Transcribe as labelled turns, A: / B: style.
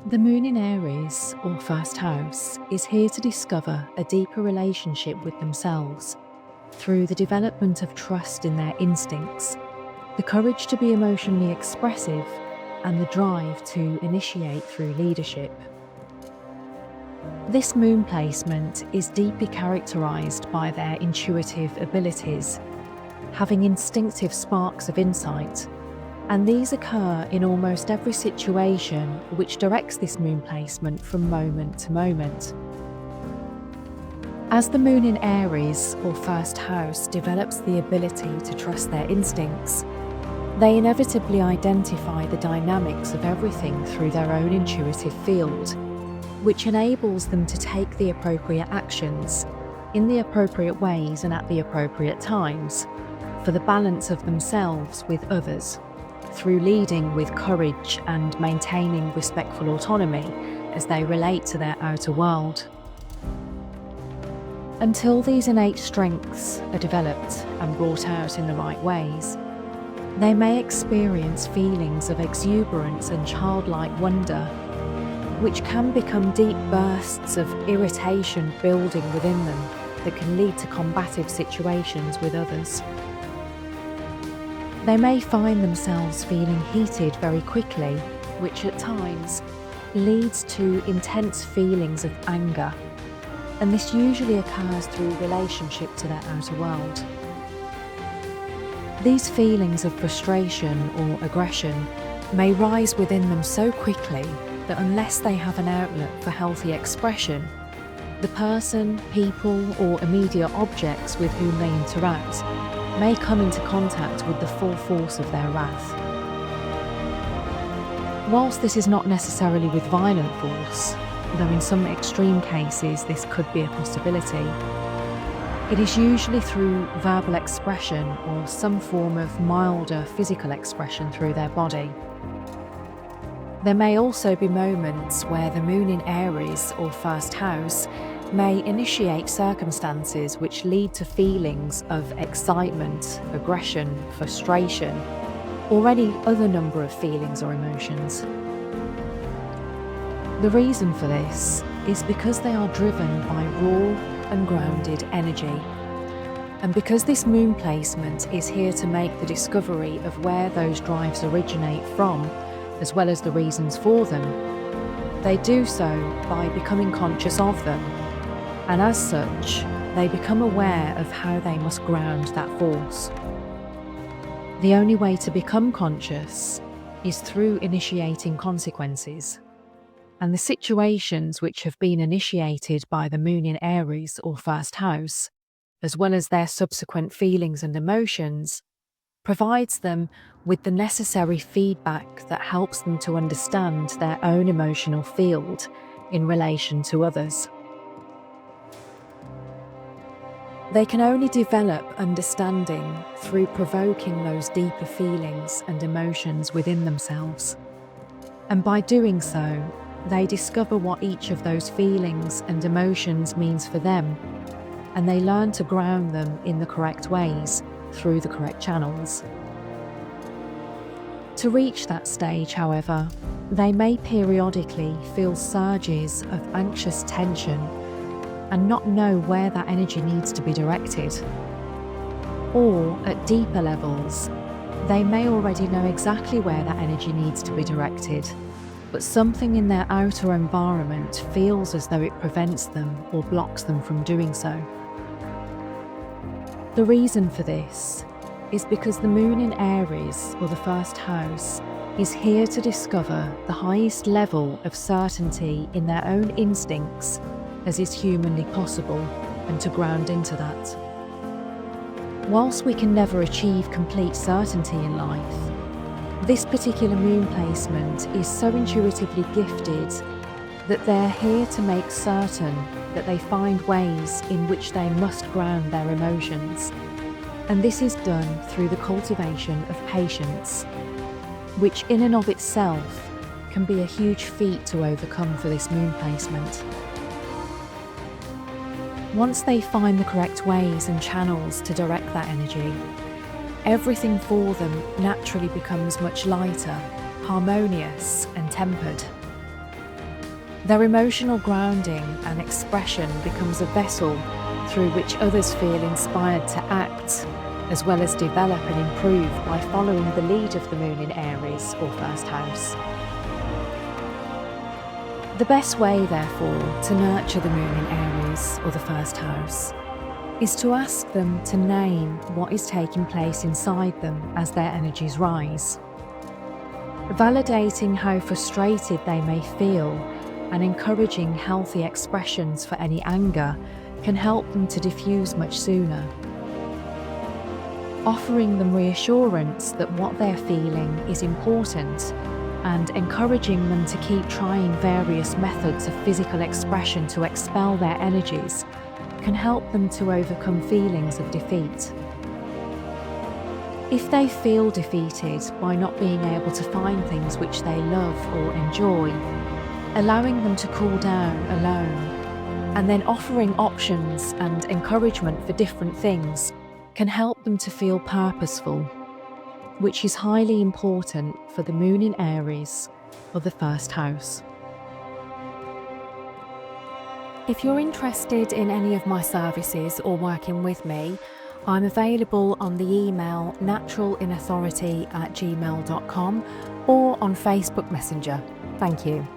A: The moon in Aries, or first house, is here to discover a deeper relationship with themselves through the development of trust in their instincts, the courage to be emotionally expressive, and the drive to initiate through leadership. This moon placement is deeply characterised by their intuitive abilities, having instinctive sparks of insight, and these occur in almost every situation which directs this moon placement from moment to moment. As the moon in Aries, or first house, develops the ability to trust their instincts, they inevitably identify the dynamics of everything through their own intuitive field, which enables them to take the appropriate actions in the appropriate ways and at the appropriate times for the balance of themselves with others, through leading with courage and maintaining respectful autonomy as they relate to their outer world. Until these innate strengths are developed and brought out in the right ways, they may experience feelings of exuberance and childlike wonder, which can become deep bursts of irritation building within them that can lead to combative situations with others. They may find themselves feeling heated very quickly, which at times leads to intense feelings of anger, and this usually occurs through relationship to their outer world. These feelings of frustration or aggression may rise within them so quickly that unless they have an outlet for healthy expression, the person, people, or immediate objects with whom they interact may come into contact with the full force of their wrath. Whilst this is not necessarily with violent force, though in some extreme cases this could be a possibility, it is usually through verbal expression or some form of milder physical expression through their body. There may also be moments where the moon in Aries, or first house, may initiate circumstances which lead to feelings of excitement, aggression, frustration, or any other number of feelings or emotions. The reason for this is because they are driven by raw and grounded energy. And because this moon placement is here to make the discovery of where those drives originate from, as well as the reasons for them, they do so by becoming conscious of them. And as such, they become aware of how they must ground that force. The only way to become conscious is through initiating consequences. And the situations which have been initiated by the moon in Aries, or first house, as well as their subsequent feelings and emotions, provides them with the necessary feedback that helps them to understand their own emotional field in relation to others. They can only develop understanding through provoking those deeper feelings and emotions within themselves. And by doing so, they discover what each of those feelings and emotions means for them, and they learn to ground them in the correct ways through the correct channels. To reach that stage, however, they may periodically feel surges of anxious tension and not know where that energy needs to be directed. Or, at deeper levels, they may already know exactly where that energy needs to be directed, but something in their outer environment feels as though it prevents them or blocks them from doing so. The reason for this is because the moon in Aries, or the first house, is here to discover the highest level of certainty in their own instincts as is humanly possible, and to ground into that. Whilst we can never achieve complete certainty in life, this particular moon placement is so intuitively gifted that they're here to make certain that they find ways in which they must ground their emotions. And this is done through the cultivation of patience, which in and of itself can be a huge feat to overcome for this moon placement. Once they find the correct ways and channels to direct that energy, everything for them naturally becomes much lighter, harmonious and tempered. Their emotional grounding and expression becomes a vessel through which others feel inspired to act, as well as develop and improve by following the lead of the moon in Aries or first house. The best way, therefore, to nurture the moon in Aries or the first house is to ask them to name what is taking place inside them as their energies rise. Validating how frustrated they may feel and encouraging healthy expressions for any anger can help them to diffuse much sooner. Offering them reassurance that what they're feeling is important and encouraging them to keep trying various methods of physical expression to expel their energies can help them to overcome feelings of defeat. If they feel defeated by not being able to find things which they love or enjoy, allowing them to cool down alone and then offering options and encouragement for different things can help them to feel purposeful, which is highly important for the moon in Aries or the first house. If you're interested in any of my services or working with me, I'm available on the email naturalinauthority@gmail.com or on Facebook Messenger. Thank you.